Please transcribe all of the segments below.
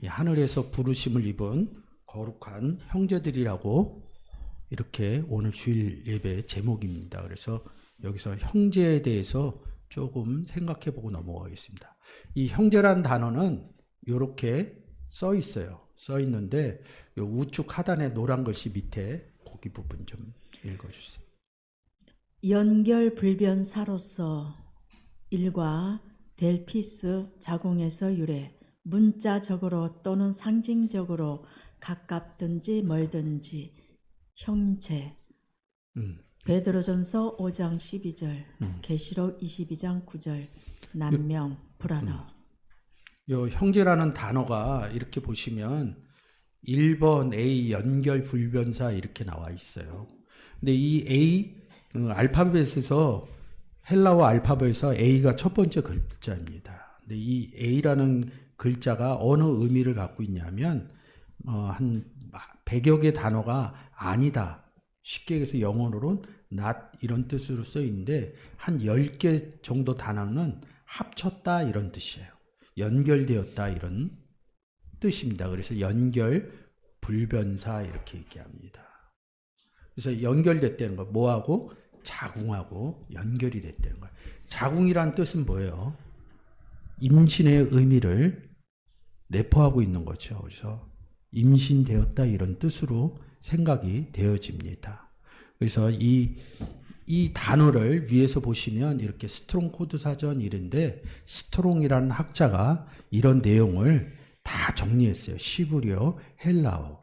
이 하늘에서 부르심을 입은 거룩한 형제들이라고 이렇게 오늘 주일 예배 제목입니다. 그래서 여기서 형제에 대해서 조금 생각해보고 넘어가겠습니다. 이 형제란 단어는 이렇게 써 있어요. 써 있는데 요 우측 하단에 노란 글씨 밑에 거기 부분 좀 읽어주세요. 연결불변사로서 일과 델피스 자궁에서 유래 문자적으로 또는 상징적으로 가깝든지 멀든지 형제. 베드로전서 5장 12절, 계시록 22장 9절, 난명, 불안어. 요 형제라는 단어가 이렇게 보시면 1번 A 연결 불변사 이렇게 나와 있어요. 근데 이 A 알파벳에서 헬라어 알파벳에서 A가 첫 번째 글자입니다. 근데 이 A라는 글자가 어느 의미를 갖고 있냐면 한 100여 개 단어가 아니다. 쉽게 얘기해서 영어로는 not 이런 뜻으로 써 있는데 한 10개 정도 단어는 합쳤다 이런 뜻이에요. 연결되었다 이런 뜻입니다. 그래서 연결 불변사 이렇게 얘기합니다. 그래서 연결됐다는 거 뭐하고? 자궁하고 연결이 됐다는 거예요. 자궁이란 뜻은 뭐예요? 임신의 의미를 내포하고 있는 거죠. 그래서 임신되었다 이런 뜻으로 생각이 되어집니다. 그래서 이 단어를 위에서 보시면 이렇게 스트롱 코드 사전 이런데 스트롱이라는 학자가 이런 내용을 다 정리했어요. 시브리어, 헬라어.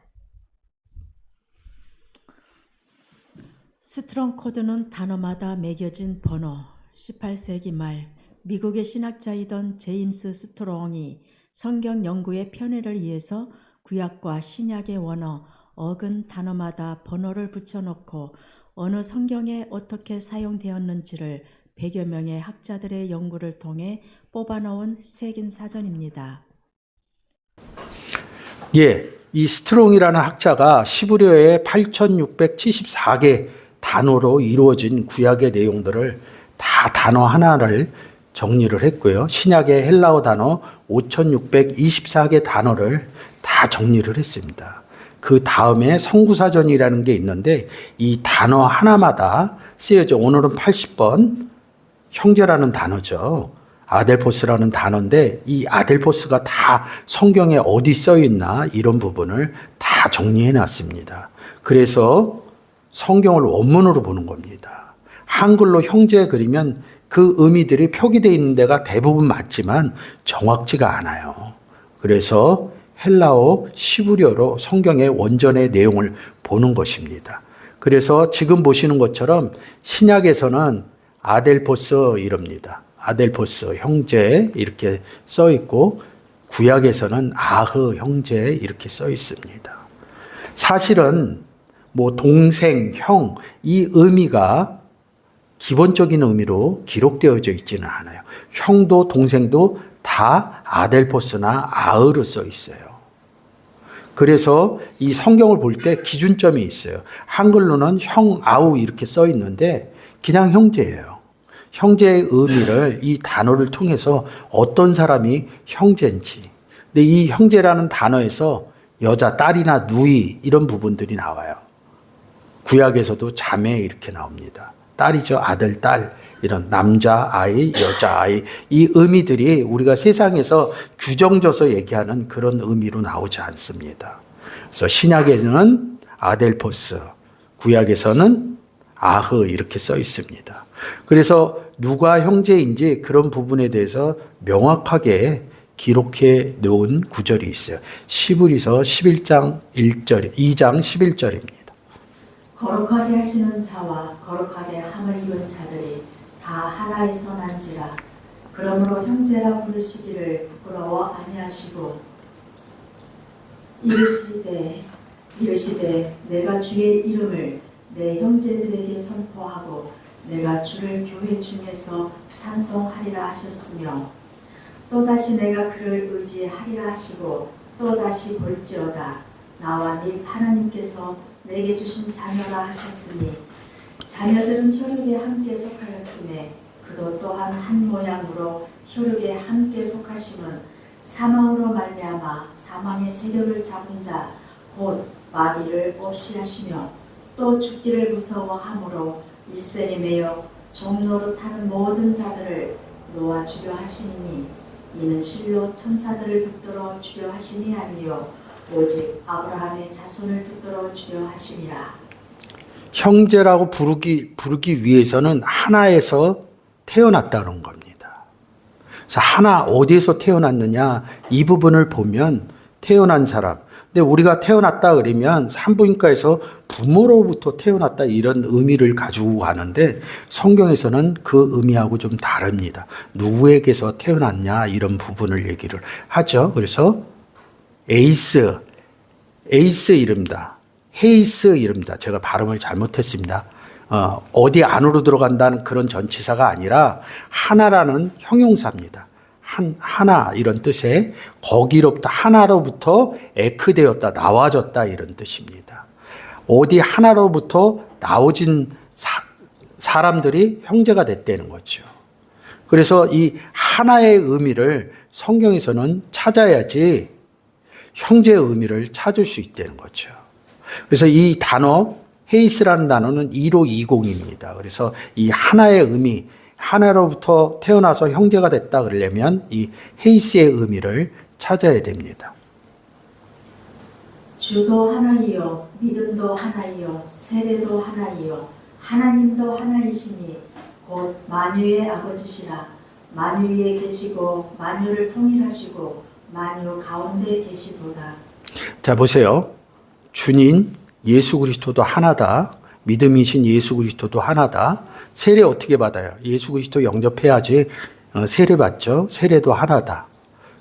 스트롱 코드는 단어마다 매겨진 번호. 18세기 말 미국의 신학자이던 제임스 스트롱이 성경 연구의 편의를 위해서 구약과 신약의 원어, 어근 단어마다 번호를 붙여놓고 어느 성경에 어떻게 사용되었는지를 100여 명의 학자들의 연구를 통해 뽑아놓은 색인 사전입니다. 예, 이 스트롱이라는 학자가 시브리어의 8674개 단어로 이루어진 구약의 내용들을 다 단어 하나를 정리를 했고요. 신약의 헬라어 단어 5624개 단어를 다 정리를 했습니다. 그 다음에 성구사전이라는 게 있는데 이 단어 하나마다 쓰여져. 오늘은 80번 형제라는 단어죠. 아델포스라는 단어인데 이 아델포스가 다 성경에 어디 써 있나 이런 부분을 다 정리해 놨습니다. 그래서 성경을 원문으로 보는 겁니다. 한글로 형제 그리면 그 의미들이 표기되어 있는 데가 대부분 맞지만 정확치가 않아요. 그래서 헬라어 시브리어로 성경의 원전의 내용을 보는 것입니다. 그래서 지금 보시는 것처럼 신약에서는 아델포스 이럽니다. 아델포스 형제 이렇게 써 있고 구약에서는 아흐 형제 이렇게 써 있습니다. 사실은 뭐 동생, 형 이 의미가 기본적인 의미로 기록되어져 있지는 않아요. 형도 동생도 다 아델포스나 아흐로 써 있어요. 그래서 이 성경을 볼 때 기준점이 있어요. 한글로는 형, 아우 이렇게 써 있는데 그냥 형제예요. 형제의 의미를 이 단어를 통해서 어떤 사람이 형제인지. 근데 이 형제라는 단어에서 여자, 딸이나 누이 이런 부분들이 나와요. 구약에서도 자매 이렇게 나옵니다. 딸이죠. 아들, 딸. 이런 남자, 아이, 여자, 아이. 이 의미들이 우리가 세상에서 규정져서 얘기하는 그런 의미로 나오지 않습니다. 그래서 신약에서는 아델포스, 구약에서는 아흐 이렇게 써 있습니다. 그래서 누가 형제인지 그런 부분에 대해서 명확하게 기록해 놓은 구절이 있어요. 시브리서 11장 1절, 2장 11절입니다. 거룩하게 하시는 자와 거룩하게 함을 입은 자들이 다 하나에서 난지라. 그러므로 형제라 부르시기를 부끄러워 아니하시고 이르시되 내가 주의 이름을 내 형제들에게 선포하고 내가 주를 교회 중에서 찬송하리라 하셨으며 또다시 내가 그를 의지하리라 하시고 또다시 볼지어다 나와 및 하나님께서 내게 주신 자녀라 하셨으니 자녀들은 혈육에 함께 속하였으며 그도 또한 한 모양으로 혈육에 함께 속하심은 사망으로 말미암아 사망의 세력을 잡은 자 곧 마귀를 없이 하시며 또 죽기를 무서워함으로 일생에 매여 종노릇하는 모든 자들을 놓아 주려 하시니 이는 실로 천사들을 붙들어 주려 하심이 아니요 오직 아브라함의 자손을 붙들어 주려 하심이라. 형제라고 부르기 위해서는 하나에서 태어났다는 겁니다. 그래서 하나 어디에서 태어났느냐 이 부분을 보면 태어난 사람. 근데 우리가 태어났다 그러면 산부인과에서 부모로부터 태어났다 이런 의미를 가지고 가는데 성경에서는 그 의미하고 좀 다릅니다. 누구에게서 태어났냐 이런 부분을 얘기를 하죠. 그래서 에이스 이름이다. 헤이스 이름이다. 제가 발음을 잘못했습니다. 어디 안으로 들어간다는 그런 전치사가 아니라 하나라는 형용사입니다. 하나 이런 뜻에 거기로부터 하나로부터 에크되었다 나와졌다 이런 뜻입니다. 어디 하나로부터 나오진 사람들이 형제가 됐다는 거죠. 그래서 이 하나의 의미를 성경에서는 찾아야지 형제의 의미를 찾을 수 있다는 거죠. 그래서 이 단어 헤이스라는 단어는 1520입니다. 그래서 이 하나의 의미 하나로부터 태어나서 형제가 됐다 그러려면 이 헤이스의 의미를 찾아야 됩니다. 주도 하나이요 믿음도 하나이요 세례도 하나이요 하나님도 하나이시니 곧 만유의 아버지시라. 만유 위에 계시고 만유를 통일하시고 만유 가운데 계시도다. 자 보세요. 주님 예수 그리스도도 하나다. 믿음이신 예수 그리스도도 하나다. 세례 어떻게 받아요? 예수 그리스도 영접해야지 세례 받죠. 세례도 하나다.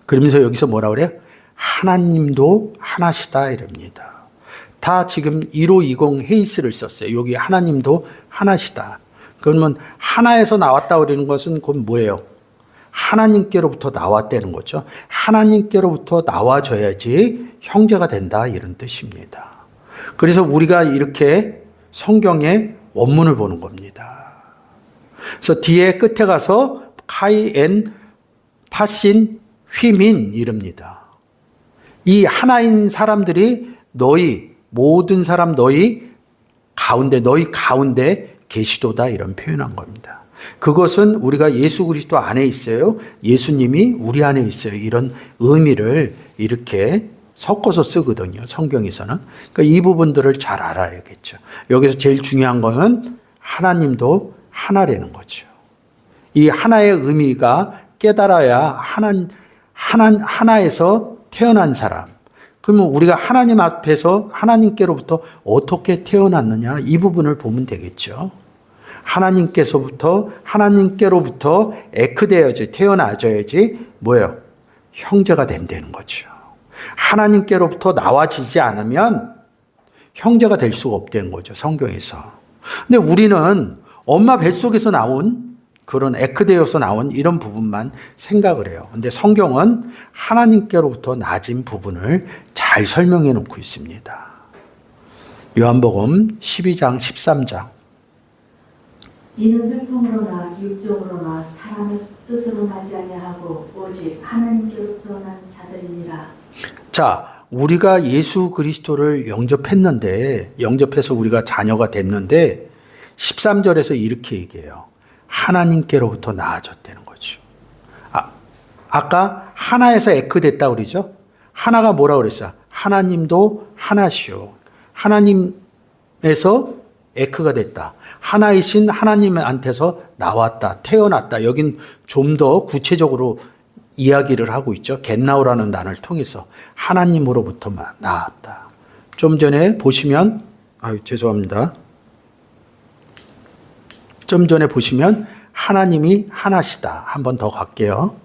그러면서 여기서 뭐라 그래요? 하나님도 하나시다 이럽니다. 다 지금 1520 헤이스를 썼어요. 여기 하나님도 하나시다. 그러면 하나에서 나왔다 그러는 것은 곧 뭐예요? 하나님께로부터 나왔다는 거죠. 하나님께로부터 나와줘야지 형제가 된다 이런 뜻입니다. 그래서 우리가 이렇게 성경의 원문을 보는 겁니다. 그래서 뒤에 끝에 가서 카이 엔 파신 휘민 이릅니다. 이 하나인 사람들이 너희 모든 사람 너희 가운데 계시도다 이런 표현한 겁니다. 그것은 우리가 예수 그리스도 안에 있어요. 예수님이 우리 안에 있어요. 이런 의미를 이렇게 섞어서 쓰거든요. 성경에서는. 그러니까 이 부분들을 잘 알아야겠죠. 여기서 제일 중요한 거는 하나님도 하나라는 거죠. 이 하나의 의미가 깨달아야 하나에서 태어난 사람. 그러면 우리가 하나님 앞에서 하나님께로부터 어떻게 태어났느냐 이 부분을 보면 되겠죠. 하나님께로부터 에크되어야지 태어나줘야지 뭐예요? 형제가 된다는 거죠. 하나님께로부터 나와지지 않으면 형제가 될 수가 없다는 거죠. 성경에서. 근데 우리는 엄마 뱃속에서 나온 그런 에크되어서 나온 이런 부분만 생각을 해요. 근데 성경은 하나님께로부터 낮은 부분을 잘 설명해 놓고 있습니다. 요한복음 12장 13장. 이는 혈통으로나 육적으로나 사람의 뜻으로 나지 아니하고 오직 하나님께로서 난 자들이니라. 자, 우리가 예수 그리스도를 영접해서 우리가 자녀가 됐는데 13절에서 이렇게 얘기해요. 하나님께로부터 나아졌다는 거죠. 아까 하나에서 에크됐다고 그러죠? 하나가 뭐라고 그랬어요? 하나님도 하나시오. 하나님에서 에크가 됐다. 하나이신 하나님한테서 나왔다. 태어났다. 여긴 좀 더 구체적으로 이야기를 하고 있죠. 겟나우라는 단어를 통해서 하나님으로부터 나왔다. 좀 전에 보시면 죄송합니다. 좀 전에 보시면 하나님이 하나시다. 한 번 더 갈게요.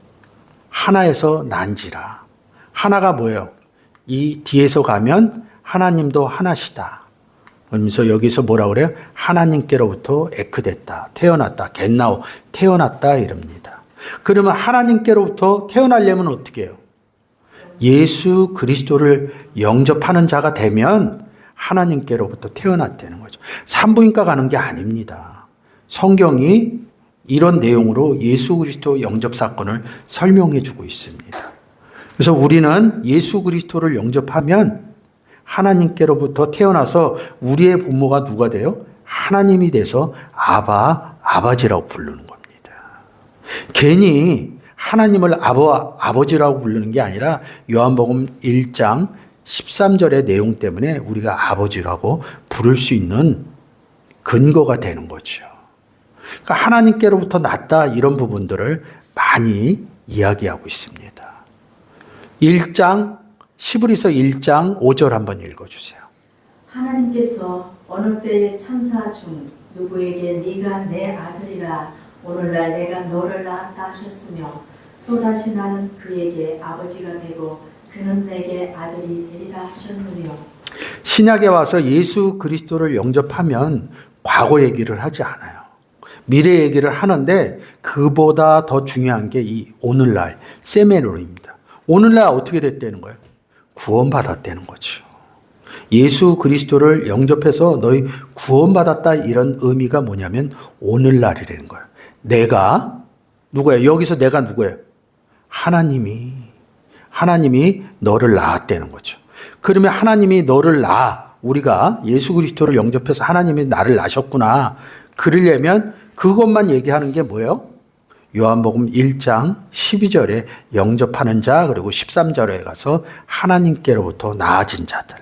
하나에서 난지라. 하나가 뭐예요? 이 뒤에서 가면 하나님도 하나시다. 그러면서 여기서 뭐라 그래요? 하나님께로부터 에크됐다. 태어났다. 겟나우. 태어났다. 이럽니다. 그러면 하나님께로부터 태어나려면 어떻게 해요? 예수 그리스도를 영접하는 자가 되면 하나님께로부터 태어났다는 거죠. 산부인과 가는 게 아닙니다. 성경이 이런 내용으로 예수 그리스도 영접 사건을 설명해 주고 있습니다. 그래서 우리는 예수 그리스도를 영접하면 하나님께로부터 태어나서 우리의 부모가 누가 돼요? 하나님이 돼서 아버지라고 부르는 겁니다. 괜히 하나님을 아버지라고 부르는 게 아니라 요한복음 1장 13절의 내용 때문에 우리가 아버지라고 부를 수 있는 근거가 되는 거죠. 그러니까 하나님께로부터 났다 이런 부분들을 많이 이야기하고 있습니다. 1장 시브리서 1장 5절 한번 읽어주세요. 하나님께서 어느 때의 천사 중 누구에게 네가 내 아들이라 오늘날 내가 너를 낳았다 하셨으며 또다시 나는 그에게 아버지가 되고 그는 내게 아들이 되리라 하셨느뇨. 신약에 와서 예수 그리스도를 영접하면 과거 얘기를 하지 않아요. 미래 얘기를 하는데 그보다 더 중요한 게 이 오늘날 세메노입니다. 오늘날 어떻게 됐다는 거예요? 구원받았다는 거죠. 예수 그리스도를 영접해서 너희 구원받았다 이런 의미가 뭐냐면 오늘날이라는 거예요. 내가 누구예요? 여기서 내가 누구예요? 하나님이 너를 낳았다는 거죠. 그러면 하나님이 너를 우리가 예수 그리스도를 영접해서 하나님이 나를 낳으셨구나. 그러려면 그것만 얘기하는 게 뭐예요? 요한복음 1장 12절에 영접하는 자 그리고 13절에 가서 하나님께로부터 나아진 자들.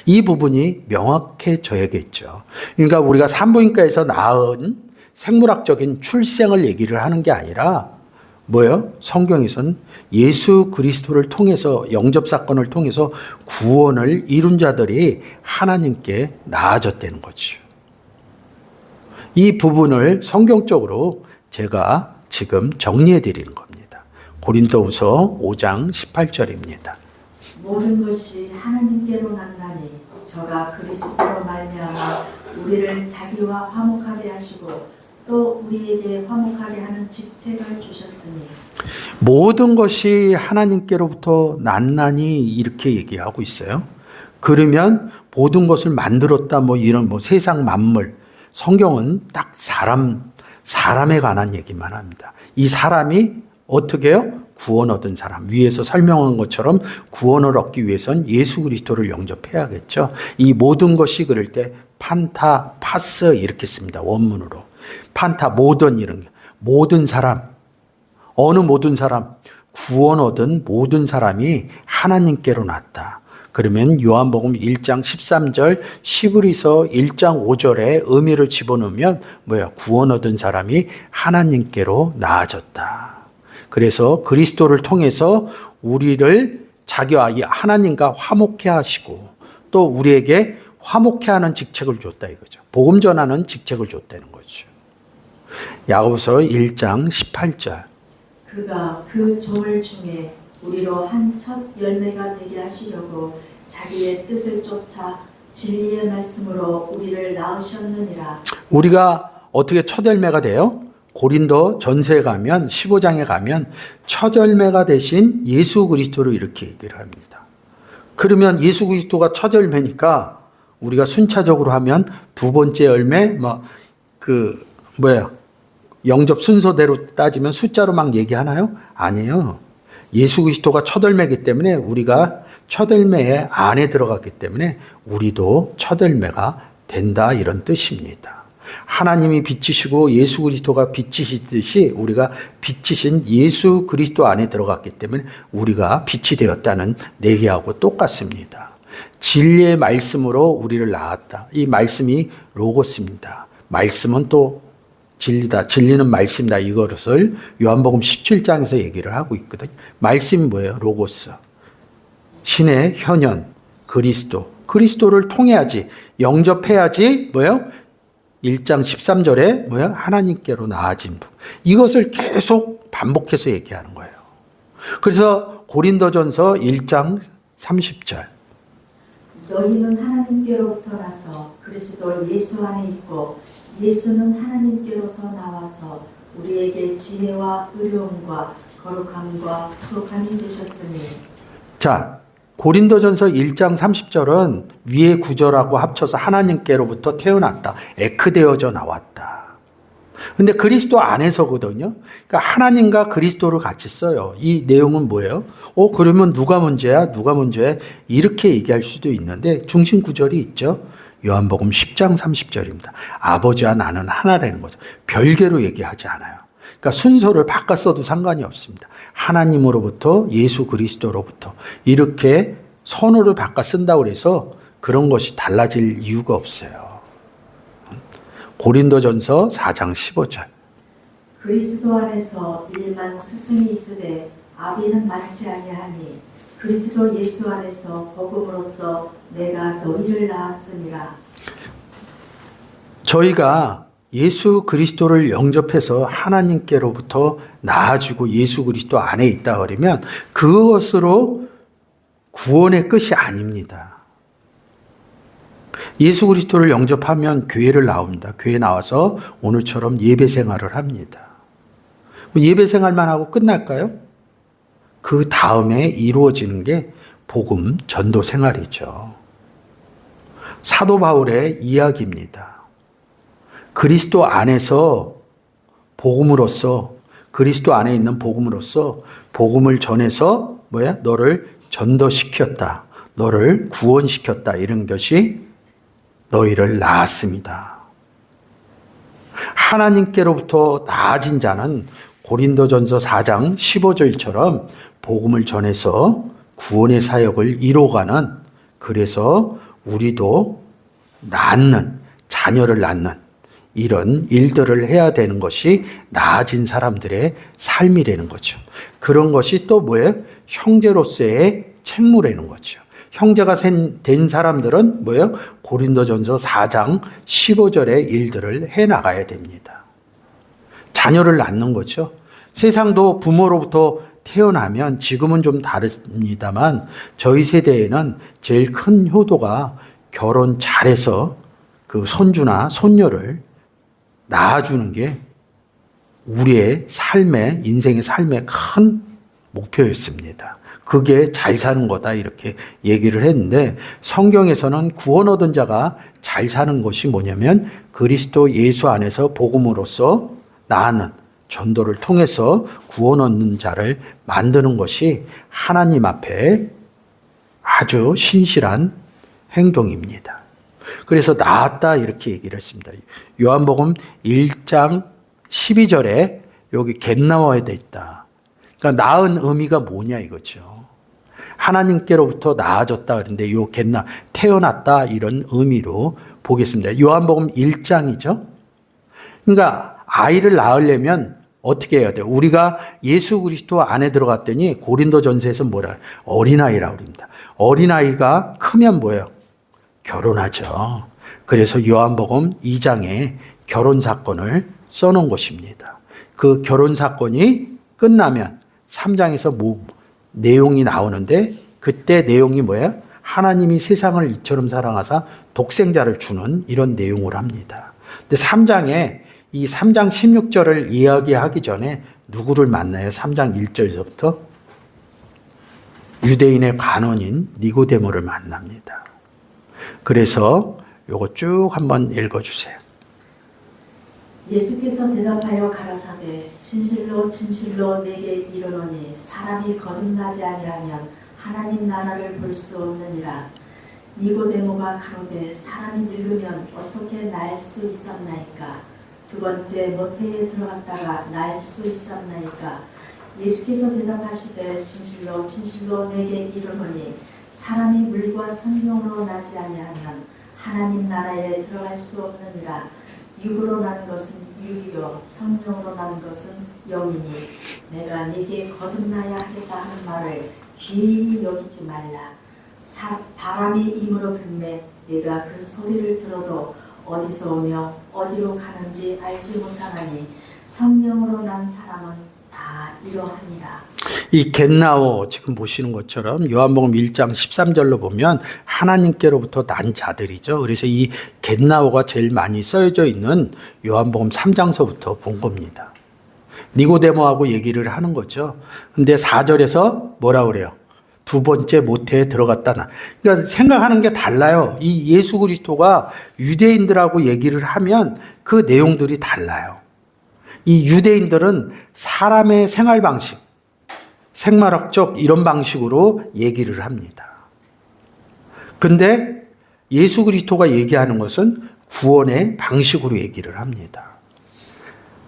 이 부분이 명확해져야겠죠. 그러니까 우리가 산부인과에서 낳은 생물학적인 출생을 얘기를 하는 게 아니라 뭐예요? 성경에서는 예수 그리스도를 통해서 영접 사건을 통해서 구원을 이룬 자들이 하나님께 나아졌다는 거죠. 이 부분을 성경적으로 제가 지금 정리해 드리는 겁니다. 고린도후서 5장 18절입니다. 모든 것이 하나님께로 났나니 저가 그리스도로 말미암아 우리를 자기와 화목하게 하시고 또 우리에게 화목하게 하는 직책을 주셨으니 모든 것이 하나님께로부터 났나니 이렇게 얘기하고 있어요. 그러면 모든 것을 만들었다 이런 세상 만물 성경은 딱 사람에 관한 얘기만 합니다. 이 사람이 어떻게 해요? 구원 얻은 사람. 위에서 설명한 것처럼 구원을 얻기 위해선 예수 그리스도를 영접해야겠죠. 이 모든 것이 그럴 때 판타, 파스 이렇게 씁니다. 원문으로. 판타, 모든 이런 게. 모든 사람. 어느 모든 사람? 구원 얻은 모든 사람이 하나님께로 났다. 그러면 요한복음 1장 13절, 시브리서 1장 5절에 의미를 집어넣으면 구원 얻은 사람이 하나님께로 나아졌다. 그래서 그리스도를 통해서 우리를 자기와 하나님과 화목해 하시고 또 우리에게 화목해 하는 직책을 줬다 이거죠. 복음 전하는 직책을 줬다는 거죠. 야고보서 1장 18절. 그가 그 조물 중에 우리로 한 첫 열매가 되게 하시려고 자기의 뜻을 쫓아 진리의 말씀으로 우리를 낳으셨느니라. 우리가 어떻게 첫 열매가 돼요? 고린도 전서에 가면 15장에 가면 첫 열매가 되신 예수 그리스도를 이렇게 얘기를 합니다. 그러면 예수 그리스도가 첫 열매니까 우리가 순차적으로 하면 두 번째 열매 영접 순서대로 따지면 숫자로 막 얘기하나요? 아니에요. 예수 그리스도가 첫 열매이기 때문에 우리가 첫 열매의 안에 들어갔기 때문에 우리도 첫 열매가 된다 이런 뜻입니다. 하나님이 빛이시고 예수 그리스도가 빛이시듯이 우리가 빛이신 예수 그리스도 안에 들어갔기 때문에 우리가 빛이 되었다는 얘기하고 똑같습니다. 진리의 말씀으로 우리를 낳았다. 이 말씀이 로고스입니다. 말씀은 또 진리다. 진리는 말씀이다. 이것을 요한복음 17장에서 얘기를 하고 있거든요. 말씀이 뭐예요? 로고스. 신의 현현, 그리스도. 그리스도를 통해야지, 영접해야지, 1장 13절에 하나님께로 나아진 분. 이것을 계속 반복해서 얘기하는 거예요. 그래서 고린도전서 1장 30절. 너희는 하나님께로부터 나서 그리스도 예수 안에 있고 예수는 하나님께로서 나와서 우리에게 지혜와 의로움과 거룩함과 부족함이 되셨으니. 자, 고린도전서 1장 30절은 위의 구절하고 합쳐서 하나님께로부터 태어났다. 에크되어져 나왔다. 근데 그리스도 안에서거든요. 그러니까 하나님과 그리스도를 같이 써요. 이 내용은 뭐예요? 그러면 누가 문제야? 누가 문제야? 이렇게 얘기할 수도 있는데 중심 구절이 있죠. 요한복음 10장 30절입니다. 아버지와 나는 하나라는 거죠. 별개로 얘기하지 않아요. 그러니까 순서를 바꿔 써도 상관이 없습니다. 하나님으로부터 예수 그리스도로부터 이렇게 선호를 바꿔 쓴다고 해서 그런 것이 달라질 이유가 없어요. 고린도전서 4장 15절. 그리스도 안에서 일만 스승이 있으되 아비는 많지 아니하니 그리스도 예수 안에서 복음으로써 내가 너희를 낳았음이라. 저희가 예수 그리스도를 영접해서 하나님께로부터 나아지고 예수 그리스도 안에 있다 그러면 그것으로 구원의 끝이 아닙니다. 예수 그리스도를 영접하면 교회를 나옵니다. 교회 나와서 오늘처럼 예배 생활을 합니다. 예배 생활만 하고 끝날까요? 그 다음에 이루어지는 게 복음 전도 생활이죠. 사도 바울의 이야기입니다. 그리스도 안에서 복음으로써 그리스도 안에 있는 복음으로써 복음을 전해서 너를 전도시켰다. 너를 구원시켰다. 이런 것이 너희를 낳았습니다. 하나님께로부터 나아진 자는 고린도전서 4장 15절처럼 복음을 전해서 구원의 사역을 이뤄가는, 그래서 우리도 낳는, 자녀를 낳는 이런 일들을 해야 되는 것이 나아진 사람들의 삶이라는 거죠. 그런 것이 또 뭐예요? 형제로서의 책무라는 거죠. 형제가 된 사람들은 뭐예요? 고린도전서 4장 15절의 일들을 해나가야 됩니다. 자녀를 낳는 거죠. 세상도 부모로부터 태어나면 지금은 좀 다릅니다만 저희 세대에는 제일 큰 효도가 결혼 잘해서 그 손주나 손녀를 낳아주는 게 우리의 삶의, 인생의 삶의 큰 목표였습니다. 그게 잘 사는 거다 이렇게 얘기를 했는데 성경에서는 구원 얻은 자가 잘 사는 것이 뭐냐면 그리스도 예수 안에서 복음으로써 나아는 전도를 통해서 구원 얻는 자를 만드는 것이 하나님 앞에 아주 신실한 행동입니다. 그래서 나았다 이렇게 얘기를 했습니다. 요한복음 1장 12절에 여기 겟나와야 돼 있다. 그러니까 나은 의미가 뭐냐 이거죠. 하나님께로부터 나아졌다 그런데 요 겟나 태어났다 이런 의미로 보겠습니다. 요한복음 1장이죠. 그러니까 아이를 낳으려면 어떻게 해야 돼요? 우리가 예수 그리스도 안에 들어갔더니 고린도전서에서 뭐라 어린아이라고 합니다. 어린아이가 크면 뭐예요? 결혼하죠. 그래서 요한복음 2장에 결혼 사건을 써놓은 것입니다. 그 결혼 사건이 끝나면 3장에서 내용이 나오는데 그때 내용이 뭐예요? 하나님이 세상을 이처럼 사랑하사 독생자를 주는 이런 내용을 합니다. 근데 3장에 이 3장 16절을 이야기하기 전에 누구를 만나요? 3장 1절에서부터 유대인의 관원인 니고데모를 만납니다. 그래서 요거 쭉 한번 읽어주세요. 예수께서 대답하여 가라사대 진실로 진실로 내게 이르노니 사람이 거듭나지 아니하면 하나님 나라를 볼 수 없느니라. 니고데모가 가로되 사람이 늙으면 어떻게 날 수 있었나이까? 두 번째 모태에 들어갔다가 날 수 있었나이까? 예수께서 대답하시되 진실로 진실로 내게 이르노니 사람이 물과 성령으로 나지 아니하면 하나님 나라에 들어갈 수 없느니라. 육으로 난 것은 육이요 성령으로 난 것은 영이니 내가 네게 거듭나야 하겠다 하는 말을 귀히 여기지 말라. 바람이 임으로 불매 내가 그 소리를 들어도 어디서 오며 어디로 가는지 알지 못하나니 성령으로 난 사람은 다 이러하니라. 이 겟나오 지금 보시는 것처럼 요한복음 1장 13절로 보면 하나님께로부터 난 자들이죠. 그래서 이 겟나오가 제일 많이 써져 있는 요한복음 3장서부터 본 겁니다. 니고데모하고 얘기를 하는 거죠. 근데 4절에서 뭐라 그래요? 두 번째 모태에 들어갔다. 그러니까 생각하는 게 달라요. 이 예수 그리스도가 유대인들하고 얘기를 하면 그 내용들이 달라요. 이 유대인들은 사람의 생활 방식, 생물학적 이런 방식으로 얘기를 합니다. 근데 예수 그리스도가 얘기하는 것은 구원의 방식으로 얘기를 합니다.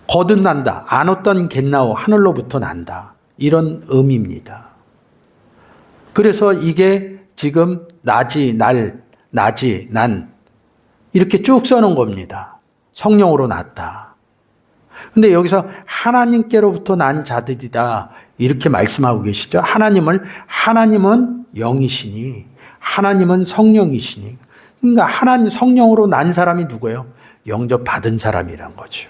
거듭난다. 안 어떤 겟나오 하늘로부터 난다. 이런 의미입니다. 그래서 이게 지금 나지, 날, 나지, 난 이렇게 쭉 써놓은 겁니다. 성령으로 났다. 근데 여기서 하나님께로부터 난 자들이다. 이렇게 말씀하고 계시죠. 하나님은 영이시니 하나님은 성령이시니 그러니까 하나님 성령으로 난 사람이 누구예요? 영접받은 사람이란 거죠.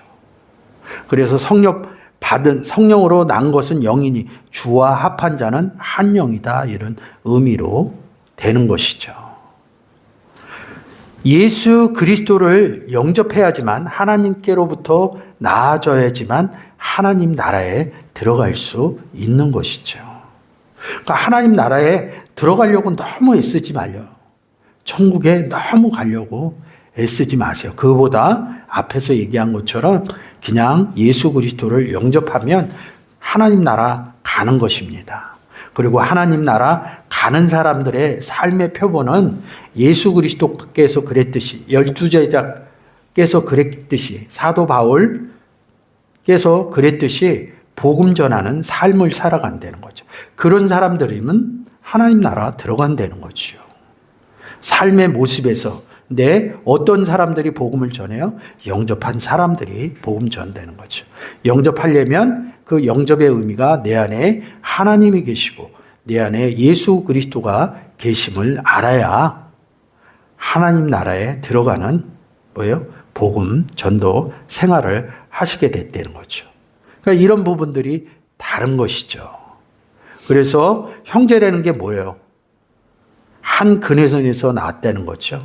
그래서 성령으로 난 것은 영이니 주와 합한 자는 한 영이다. 이런 의미로 되는 것이죠. 예수 그리스도를 영접해야지만 하나님께로부터 나아져야지만 하나님 나라에 들어갈 수 있는 것이죠. 그러니까 하나님 나라에 들어가려고 너무 애쓰지 말려. 천국에 너무 가려고 애쓰지 마세요. 그보다 앞에서 얘기한 것처럼 그냥 예수 그리스도를 영접하면 하나님 나라 가는 것입니다. 그리고 하나님 나라 가는 사람들의 삶의 표본은 예수 그리스도께서 그랬듯이 12제자께서 그랬듯이 사도 바울께서 그랬듯이 복음 전하는 삶을 살아간다는 거죠. 그런 사람들이면 하나님 나라 들어간다는 거죠. 삶의 모습에서 어떤 사람들이 복음을 전해요? 영접한 사람들이 복음 전되는 거죠. 영접하려면 그 영접의 의미가 내 안에 하나님이 계시고 내 안에 예수 그리스도가 계심을 알아야 하나님 나라에 들어가는 복음 전도 생활을 하시게 됐다는 거죠. 그러니까 이런 부분들이 다른 것이죠. 그래서 형제라는 게 뭐예요? 한 근회선에서 나왔다는 거죠.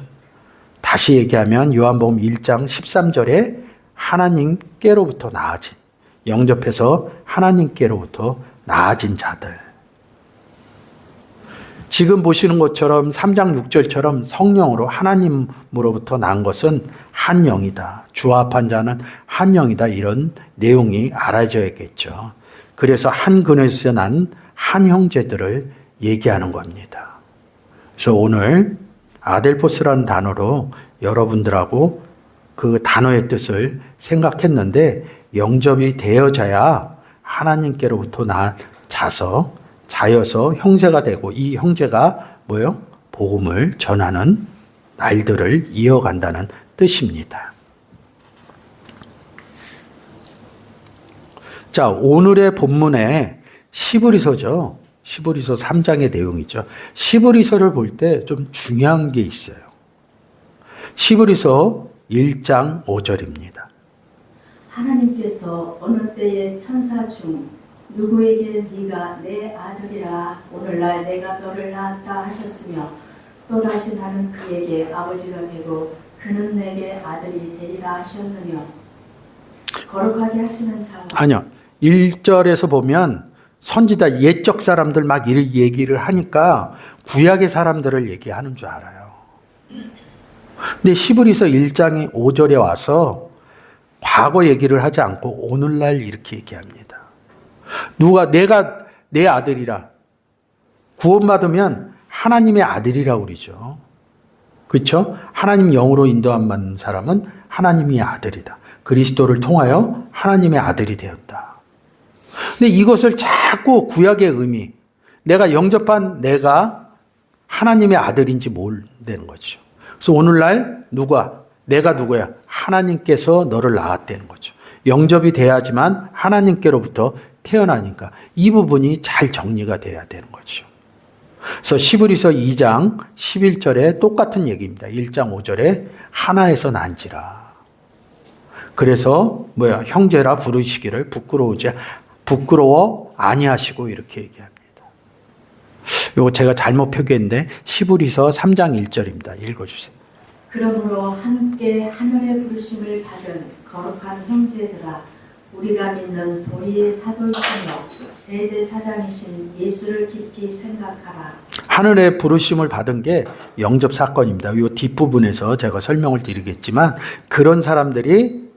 다시 얘기하면 요한복음 1장 13절에 하나님께로부터 나아진, 영접해서 하나님께로부터 나아진 자들. 지금 보시는 것처럼 3장 6절처럼 성령으로 하나님으로부터 난 것은 한 영이다. 주와 합한 자는 한 영이다. 이런 내용이 알아져야겠죠. 그래서 한 근에서 난 한 형제들을 얘기하는 겁니다. 그래서 오늘 아델포스라는 단어로 여러분들하고 그 단어의 뜻을 생각했는데 영접이 되어져야 하나님께로부터 자여서 형제가 되고 이 형제가 복음을 전하는 날들을 이어간다는 뜻입니다. 자, 오늘의 본문에 시브리서죠. 시브리서 3장의 내용이죠. 시브리서를 볼 때 좀 중요한 게 있어요. 시브리서 1장 5절입니다. 하나님께서 어느 때에 천사 중 누구에게 네가 내 아들이라 오늘날 내가 너를 낳았다 하셨으며 또다시 나는 그에게 아버지가 되고 그는 내게 아들이 되리라 하셨느며 거룩하게 하시는 자와 아니요. 1절에서 보면 선지자 옛적 사람들 막 얘기를 하니까 구약의 사람들을 얘기하는 줄 알아요. 근데 시브리서 1장의 5절에 와서 과거 얘기를 하지 않고 오늘날 이렇게 얘기합니다. 내가 내 아들이라 구원받으면 하나님의 아들이라고 그러죠. 그렇죠? 하나님 영으로 인도함 받는 사람은 하나님의 아들이다. 그리스도를 통하여 하나님의 아들이 되었다. 근데 이것을 자꾸 구약의 의미, 내가 영접한 내가 하나님의 아들인지 모르는 거죠. 그래서 오늘날 내가 누구야? 하나님께서 너를 낳았다는 거죠. 영접이 돼야지만 하나님께로부터 태어나니까 이 부분이 잘 정리가 돼야 되는 거죠. 그래서 시브리서 2장 11절에 똑같은 얘기입니다. 1장 5절에 하나에서 난지라. 그래서 형제라 부르시기를 부끄러워 아니하시고 이렇게 얘기합니다. 이거 제가 잘못 표기했는데 시브리서 3장 1절입니다. 읽어주세요. 그러므로 함께 하늘의 부르심을 받은 거룩한 형제들아 우리가 믿는 도리의 사도이시며 대제사장이신 예수를 깊이 생각하라. 하늘의 부르심을 받은 게 영접 사건입니다. 이 뒷부분에서 제가 설명을 드리겠지만 그런 사람들이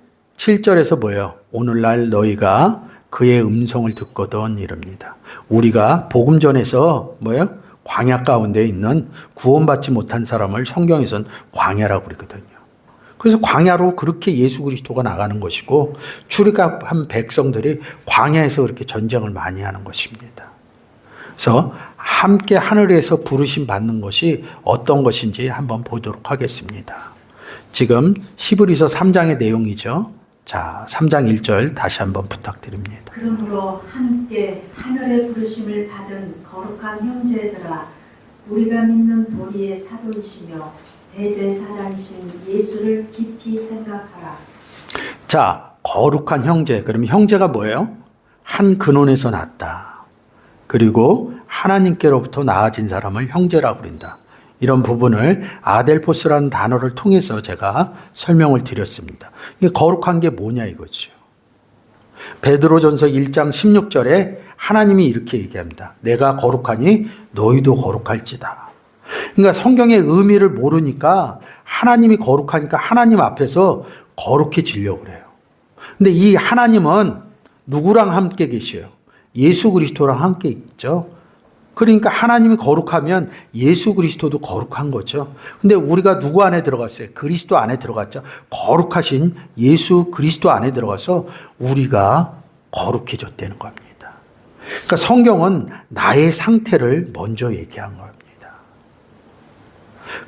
7절에서 뭐예요? 오늘날 너희가 그의 음성을 듣거든 이럽니다. 우리가 복음 전에서 뭐예요? 광야 가운데 있는 구원받지 못한 사람을 성경에서는 광야라고 그러거든요. 그래서 광야로 그렇게 예수 그리스도가 나가는 것이고 출애굽한 백성들이 광야에서 그렇게 전쟁을 많이 하는 것입니다. 그래서 함께 하늘에서 부르심 받는 것이 어떤 것인지 한번 보도록 하겠습니다. 지금 히브리서 3장의 내용이죠. 자, 3장 1절 다시 한번 부탁드립니다. 그러므로 함께 하늘의 부르심을 받은 거룩한 형제들아, 우리가 믿는 도리의 사도이시며 대제사장이신 예수를 깊이 생각하라. 자, 거룩한 형제. 그러면 형제가 뭐예요? 한 근원에서 났다. 그리고 하나님께로부터 나아진 사람을 형제라고 부른다. 이런 부분을 아델포스라는 단어를 통해서 제가 설명을 드렸습니다. 이게 거룩한 게 뭐냐 이거죠. 베드로전서 1장 16절에 하나님이 이렇게 얘기합니다. 내가 거룩하니 너희도 거룩할지다. 그러니까 성경의 의미를 모르니까 하나님이 거룩하니까 하나님 앞에서 거룩해지려고 그래요. 근데 이 하나님은 누구랑 함께 계셔요? 예수 그리스도랑 함께 있죠. 그러니까 하나님이 거룩하면 예수 그리스도도 거룩한 거죠. 근데 우리가 누구 안에 들어갔어요? 그리스도 안에 들어갔죠. 거룩하신 예수 그리스도 안에 들어가서 우리가 거룩해졌다는 겁니다. 그러니까 성경은 나의 상태를 먼저 얘기한 겁니다.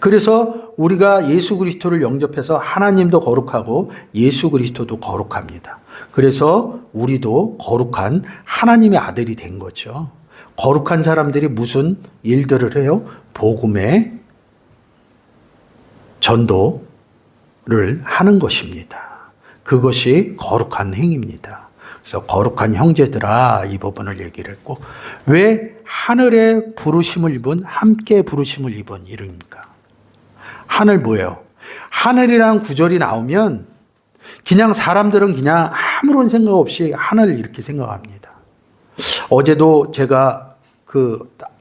그래서 우리가 예수 그리스도를 영접해서 하나님도 거룩하고 예수 그리스도도 거룩합니다. 그래서 우리도 거룩한 하나님의 아들이 된 거죠. 거룩한 사람들이 무슨 일들을 해요? 복음의 전도를 하는 것입니다. 그것이 거룩한 행위입니다. 그래서 거룩한 형제들아 이 부분을 얘기를 했고, 왜 하늘의 부르심을 입은, 함께 부르심을 입은 이름입니까? 하늘 뭐예요? 하늘이라는 구절이 나오면 그냥 사람들은 그냥 아무런 생각 없이 하늘 이렇게 생각합니다. 어제도 제가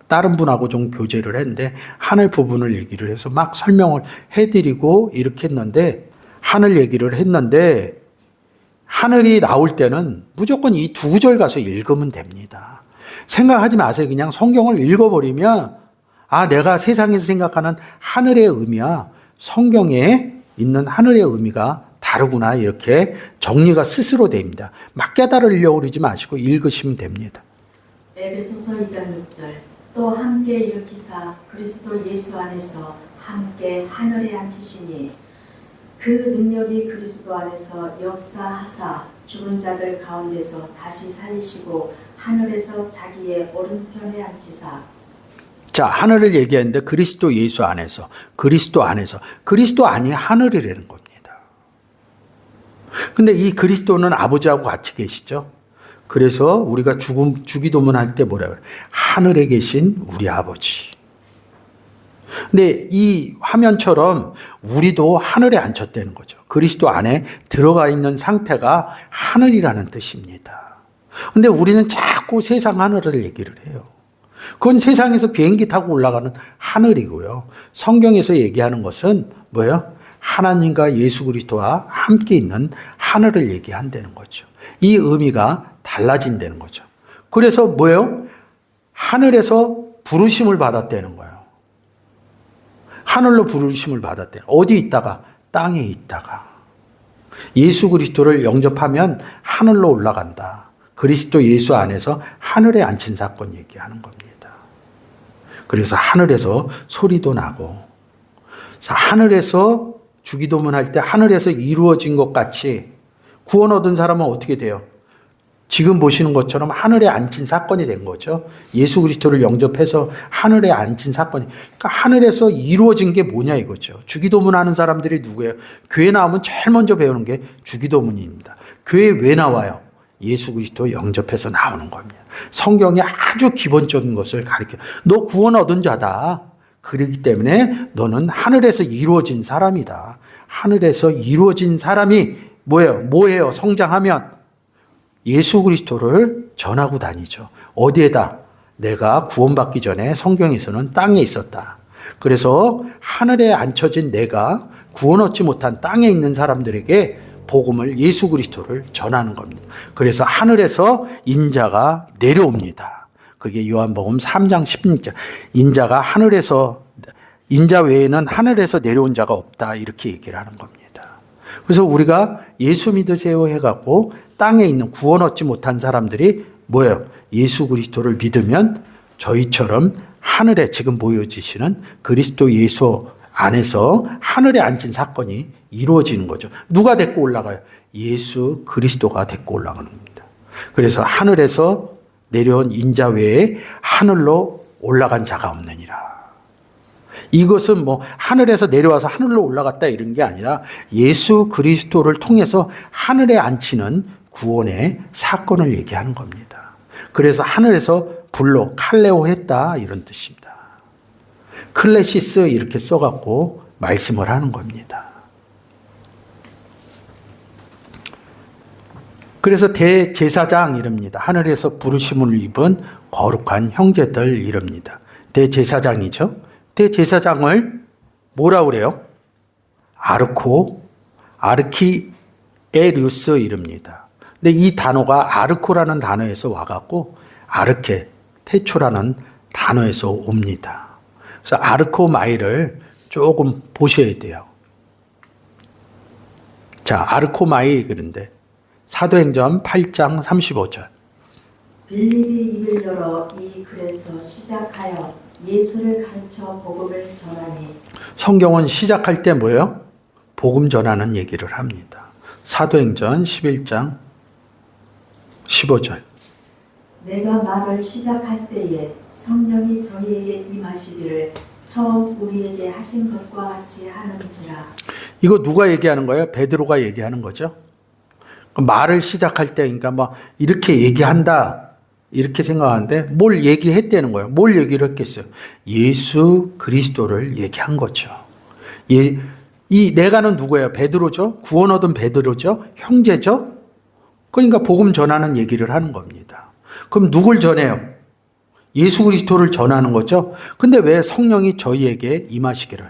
다른 분하고 좀 교제를 했는데 하늘 부분을 얘기를 해서 막 설명을 해드리고 이렇게 했는데, 하늘 얘기를 했는데 하늘이 나올 때는 무조건 이 두 구절 가서 읽으면 됩니다. 생각하지 마세요. 그냥 성경을 읽어버리면 아, 내가 세상에서 생각하는 하늘의 의미야 성경에 있는 하늘의 의미가 다르구나, 이렇게 정리가 스스로 됩니다. 막 깨달으려고 그러지 마시고 읽으시면 됩니다. 에베소서 2장 6절 또 함께 일으키사 그리스도 예수 안에서 함께 하늘에 앉히시니 그 능력이 그리스도 안에서 역사하사 죽은 자들 가운데서 다시 살리시고 하늘에서 자기의 오른편에 앉히사. 자, 하늘을 얘기했는데 그리스도 예수 안에서, 그리스도 안에서, 그리스도 안이 하늘이라는 겁니다. 근데 이 그리스도는 아버지하고 같이 계시죠. 그래서 우리가 주기도문 할 때 뭐라 그래요? 하늘에 계신 우리 아버지. 근데 이 화면처럼 우리도 하늘에 앉혔다는 거죠. 그리스도 안에 들어가 있는 상태가 하늘이라는 뜻입니다. 근데 우리는 자꾸 세상 하늘을 얘기를 해요. 그건 세상에서 비행기 타고 올라가는 하늘이고요. 성경에서 얘기하는 것은 뭐예요? 하나님과 예수 그리스도와 함께 있는 하늘을 얘기한다는 거죠. 이 의미가 달라진다는 거죠. 그래서 뭐예요? 하늘에서 부르심을 받았다는 거예요. 하늘로 부르심을 받았대. 어디 있다가? 땅에 있다가. 예수 그리스도를 영접하면 하늘로 올라간다. 그리스도 예수 안에서 하늘에 앉힌 사건 얘기하는 겁니다. 그래서 하늘에서 소리도 나고, 하늘에서 주기도문 할 때 하늘에서 이루어진 것 같이 구원 얻은 사람은 어떻게 돼요? 지금 보시는 것처럼 하늘에 앉힌 사건이 된 거죠. 예수 그리스도를 영접해서 하늘에 앉힌 사건이. 그러니까 하늘에서 이루어진 게 뭐냐 이거죠. 주기도문 하는 사람들이 누구예요? 교회 나오면 제일 먼저 배우는 게 주기도문입니다. 교회 왜 나와요? 예수 그리스도 영접해서 나오는 겁니다. 성경이 아주 기본적인 것을 가르쳐요. 너 구원 얻은 자다. 그렇기 때문에 너는 하늘에서 이루어진 사람이다. 하늘에서 이루어진 사람이 뭐예요? 성장하면 예수 그리스도를 전하고 다니죠. 어디에다? 내가 구원받기 전에 성경에서는 땅에 있었다. 그래서 하늘에 앉혀진 내가 구원 얻지 못한 땅에 있는 사람들에게 복음을 예수 그리스도를 전하는 겁니다. 그래서 하늘에서 인자가 내려옵니다. 그게 요한복음 3장 16절. 인자 외에는 하늘에서 내려온 자가 없다 이렇게 얘기를 하는 겁니다. 그래서 우리가 예수 믿으세요 해갖고 땅에 있는 구원 얻지 못한 사람들이 뭐예요? 예수 그리스도를 믿으면 저희처럼 하늘에 지금 보여지시는 그리스도 예수 안에서 하늘에 앉은 사건이 이루어지는 거죠. 누가 데리고 올라가요? 예수 그리스도가 데리고 올라가는 겁니다. 그래서 하늘에서 내려온 인자 외에 하늘로 올라간 자가 없느니라. 이것은 뭐 하늘에서 내려와서 하늘로 올라갔다 이런 게 아니라 예수 그리스도를 통해서 하늘에 앉히는 구원의 사건을 얘기하는 겁니다. 그래서 하늘에서 불로 칼레오 했다 이런 뜻입니다. 클레시스 이렇게 써갖고 말씀을 하는 겁니다. 그래서 대제사장 이럽니다. 하늘에서 부르심을 입은 거룩한 형제들 이럽니다. 대제사장이죠. 대제사장을 뭐라 그래요? 아르키에류스 이릅니다. 근데 이 단어가 아르코라는 단어에서 와갖고 아르케, 태초라는 단어에서 옵니다. 그래서 아르코마이를 조금 보셔야 돼요. 자, 아르코마이 그런데 사도행전 8장 35절. 빌립이 입을 열어 이 글에서 시작하여 예수를 가르쳐 복음을 전하니. 성경은 시작할 때 뭐예요? 복음 전하는 얘기를 합니다. 사도행전 11장 15절. 내가 말을 시작할 때에 성령이 저희에게 임하시기를 처음 우리에게 하신 것과 같이 하는지라. 이거 누가 얘기하는 거예요? 베드로가 얘기하는 거죠. 말을 시작할 때 그러니까 뭐 이렇게 얘기한다 이렇게 생각하는데 뭘 얘기했다는 거예요. 뭘 얘기를 했겠어요? 예수 그리스도를 얘기한 거죠. 이 내가는 누구예요? 베드로죠. 구원 얻은 베드로죠. 형제죠. 그러니까 복음 전하는 얘기를 하는 겁니다. 그럼 누굴 전해요? 예수 그리스도를 전하는 거죠. 근데 왜 성령이 저희에게 임하시기를?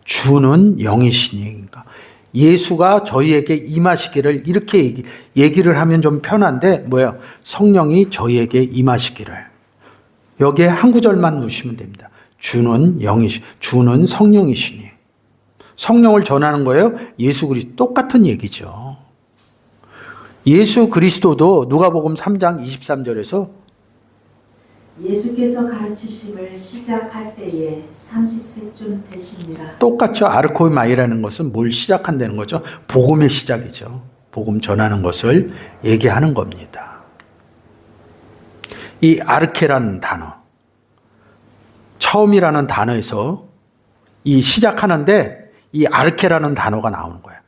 주는 영이시니. 그러니까 예수가 저희에게 임하시기를 이렇게 얘기를 하면 좀 편한데 뭐예요? 성령이 저희에게 임하시기를. 여기에 한 구절만 넣으시면 됩니다. 주는 성령이시니. 성령을 전하는 거예요. 예수 그리스도 똑같은 얘기죠. 예수 그리스도도 누가복음 3장 23절에서 예수께서 가르치심을 시작할 때에 30세쯤 되십니다. 똑같죠. 아르코이마이라는 것은 뭘 시작한다는 거죠? 복음의 시작이죠. 복음 전하는 것을 얘기하는 겁니다. 이 아르케라는 단어, 처음이라는 단어에서 이 시작하는데 이 아르케라는 단어가 나오는 거예요.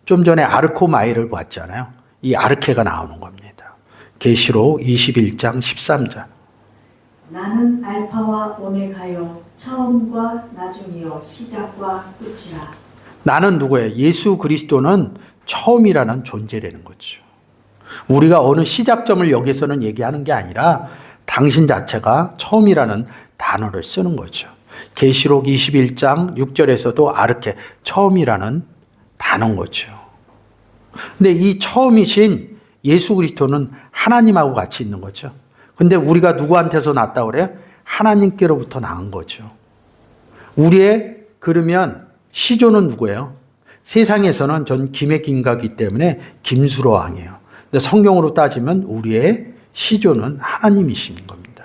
좀 전에 아르코마이를 봤잖아요. 이 아르케가 나오는 겁니다. 계시록 21장 13절. 나는 알파와 오메가요 처음과 나중이요 시작과 끝이라. 나는 누구예요? 예수 그리스도는 처음이라는 존재라는 거죠. 우리가 어느 시작점을 여기서는 얘기하는 게 아니라 당신 자체가 처음이라는 단어를 쓰는 거죠. 계시록 21장 6절에서도 아르케 처음이라는 단어인 거죠. 근데 이 처음이신 예수 그리스도는 하나님하고 같이 있는 거죠. 근데 우리가 누구한테서 났다고 그래요? 하나님께로부터 나온 거죠. 그러면 시조는 누구예요? 세상에서는 전 김의 김가기 때문에 김수로 왕이에요. 근데 성경으로 따지면 우리의 시조는 하나님이신 겁니다.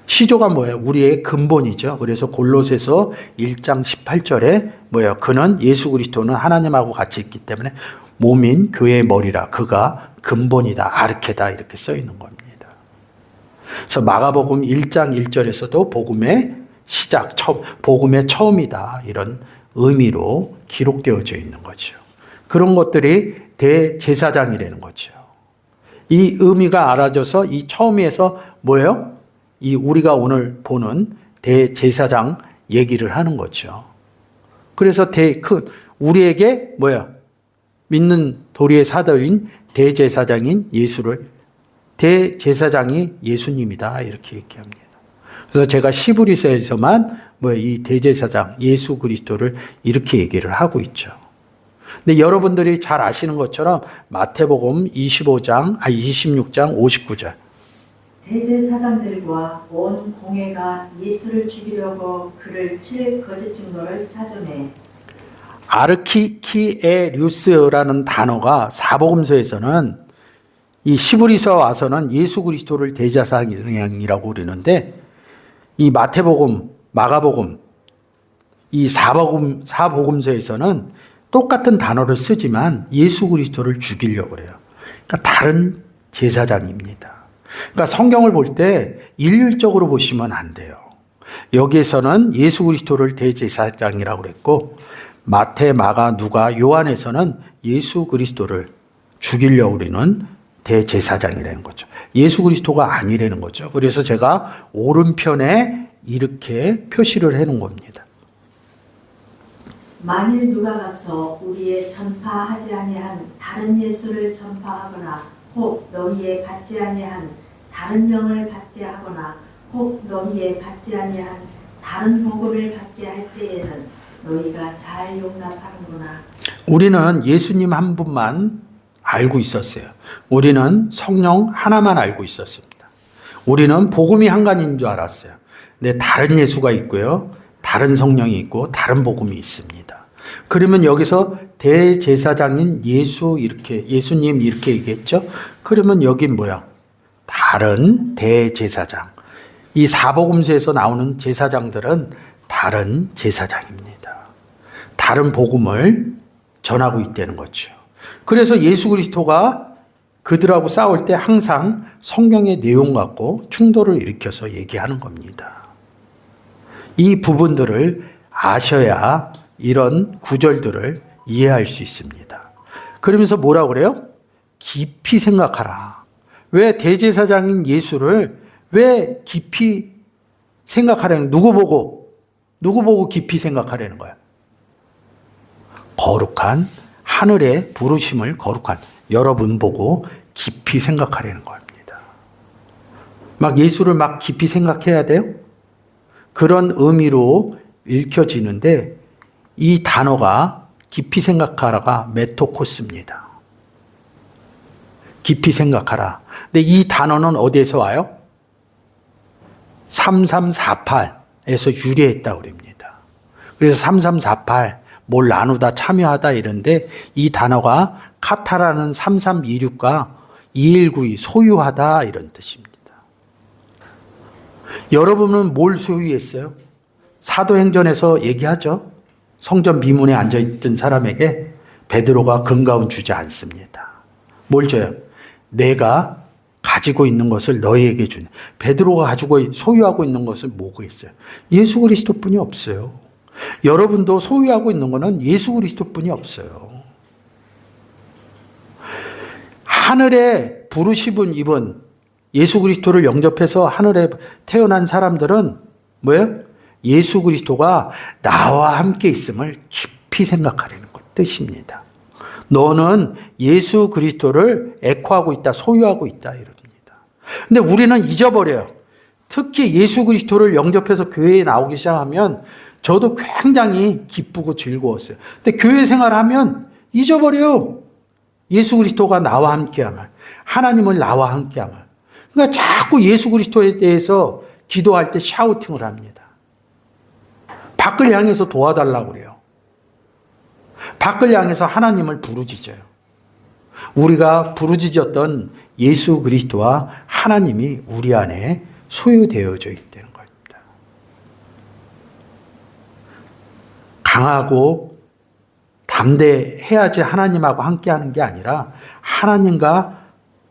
시조가 뭐예요? 우리의 근본이죠. 그래서 골로새서 1장 18절에 뭐예요? 그는 예수 그리스도는 하나님하고 같이 있기 때문에 몸인 교회의 머리라. 그가 근본이다. 아르케다. 이렇게 써 있는 겁니다. 그래서 마가복음 1장 1절에서도 복음의 시작, 복음의 처음이다. 이런 의미로 기록되어져 있는 거죠. 그런 것들이 대제사장이라는 거죠. 이 의미가 알아져서 이 처음에서 뭐예요? 이 우리가 오늘 보는 대제사장 얘기를 하는 거죠. 그래서 우리에게 뭐예요? 믿는 도리의 사도인 대제사장인 대제사장이 예수님이다 이렇게 얘기합니다. 그래서 제가 시브리서에서만 이 대제사장 예수 그리스도를 이렇게 얘기를 하고 있죠. 근데 여러분들이 잘 아시는 것처럼 마태복음 26장 59절. 대제사장들과 온 공회가 예수를 죽이려고 그를 칠 거짓 증거를 찾으매 아르키키에류스라는 단어가 사복음서에서는 이 시브리서 와서는 예수 그리스도를 대제사장이라고 그러는데 이 마태복음, 마가복음, 이 사복음서에서는 똑같은 단어를 쓰지만 예수 그리스도를 죽이려고 그래요. 그러니까 다른 제사장입니다. 그러니까 성경을 볼 때 일률적으로 보시면 안 돼요. 여기에서는 예수 그리스도를 대제사장이라고 그랬고 마태, 마가, 누가, 요한에서는 예수 그리스도를 죽이려고 그러는 대제사장이라는 거죠. 예수 그리스도가 아니라는 거죠. 그래서 제가 오른편에 이렇게 표시를 해놓은 겁니다. 만일 누가 가서 우리의 전파하지 아니한 다른 예수를 전파하거나 혹 너희의 받지 아니한 다른 영을 받게 하거나 혹 너희의 받지 아니한 다른 복음을 받게 할 때에는 너희가 잘 용납하는구나. 우리는 예수님 한 분만 알고 있었어요. 우리는 성령 하나만 알고 있었습니다. 우리는 복음이 한 가지인 줄 알았어요. 근데 다른 예수가 있고요. 다른 성령이 있고 다른 복음이 있습니다. 그러면 여기서 대제사장인 예수님 이렇게 얘기했죠. 그러면 여긴 뭐야? 다른 대제사장. 이 사복음서에서 나오는 제사장들은 다른 제사장입니다. 다른 복음을 전하고 있다는 거죠. 그래서 예수 그리스도가 그들하고 싸울 때 항상 성경의 내용 갖고 충돌을 일으켜서 얘기하는 겁니다. 이 부분들을 아셔야 이런 구절들을 이해할 수 있습니다. 그러면서 뭐라고 그래요? 깊이 생각하라. 왜 대제사장인 예수를 왜 깊이 생각하라는, 누구 보고 깊이 생각하라는 거야? 거룩한 하늘의 부르심을 거룩한 여러분 보고 깊이 생각하라는 겁니다. 막 예수를 막 깊이 생각해야 돼요? 그런 의미로 읽혀지는데 이 단어가 깊이 생각하라가 메토코스입니다. 깊이 생각하라. 근데 이 단어는 어디에서 와요? 3348에서 유래했다고 그럽니다. 그래서 3348 뭘 나누다 참여하다 이런데 이 단어가 카타라는 3326과 2192 소유하다 이런 뜻입니다. 여러분은 뭘 소유했어요? 사도행전에서 얘기하죠. 성전 비문에 앉아있던 사람에게 베드로가 금가운 주지 않습니다. 뭘 줘요? 내가 가지고 있는 것을 너희에게 주네. 베드로가 가지고 소유하고 있는 것은 뭐가 있어요? 예수 그리스도뿐이 없어요. 여러분도 소유하고 있는 것은 예수 그리스도뿐이 없어요. 하늘에 부르심을 입은 예수 그리스도를 영접해서 하늘에 태어난 사람들은 뭐예요? 예수 그리스도가 나와 함께 있음을 깊이 생각하라는 것 뜻입니다. 너는 예수 그리스도를 애코하고 있다, 소유하고 있다 이럽니다. 근데 우리는 잊어버려요. 특히 예수 그리스도를 영접해서 교회에 나오기 시작하면 저도 굉장히 기쁘고 즐거웠어요. 근데 교회 생활하면 잊어버려요. 예수 그리스도가 나와 함께함을, 하나님을 나와 함께함을. 그러니까 자꾸 예수 그리스도에 대해서 기도할 때 샤우팅을 합니다. 밖을 향해서 도와달라고 그래요. 밖을 향해서 하나님을 부르짖어요. 우리가 부르짖었던 예수 그리스도와 하나님이 우리 안에 소유되어져 있다는 겁니다. 강하고 담대해야지 하나님하고 함께하는 게 아니라 하나님과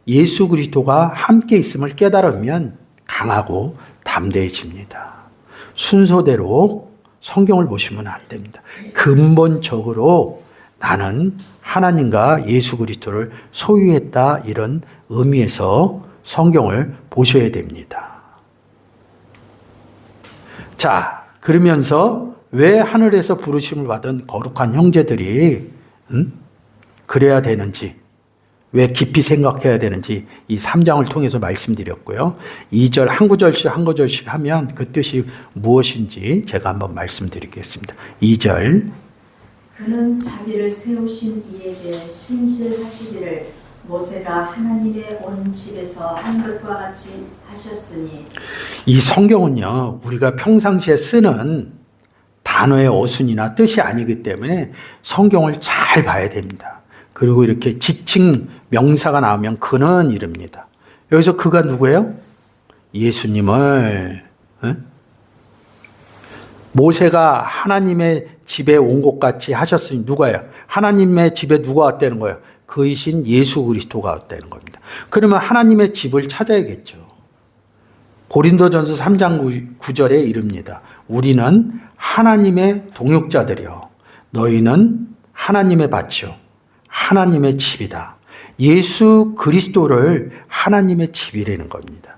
예수 그리스도가 함께 있음을 깨달으면 강하고 담대해집니다. 순서대로 성경을 보시면 안 됩니다. 근본적으로 나는 하나님과 예수 그리스도를 소유했다 이런 의미에서 성경을 보셔야 됩니다. 자, 그러면서 왜 하늘에서 부르심을 받은 거룩한 형제들이 그래야 되는지, 왜 깊이 생각해야 되는지 이 3장을 통해서 말씀드렸고요. 2절 한 구절씩 한 구절씩 하면 그 뜻이 무엇인지 제가 한번 말씀드리겠습니다. 2절 그는 자기를 세우신 이에게 신실하시기를 모세가 하나님의 온 집에서 한 것과 같이 하셨으니. 이 성경은요, 우리가 평상시에 쓰는 단어의 어순이나 뜻이 아니기 때문에 성경을 잘 봐야 됩니다. 그리고 이렇게 지칭 명사가 나오면 그는 이릅니다. 여기서 그가 누구예요? 예수님을. 모세가 하나님의 집에 온 것 같이 하셨으니 누가요? 하나님의 집에 누가 왔다는 거예요? 그이신 예수 그리스도가 왔다는 겁니다. 그러면 하나님의 집을 찾아야겠죠. 고린도전서 3장 9절에 이릅니다. 우리는 하나님의 동역자들이요. 너희는 하나님의 밭이요. 하나님의 집이다. 예수 그리스도를 하나님의 집이라는 겁니다.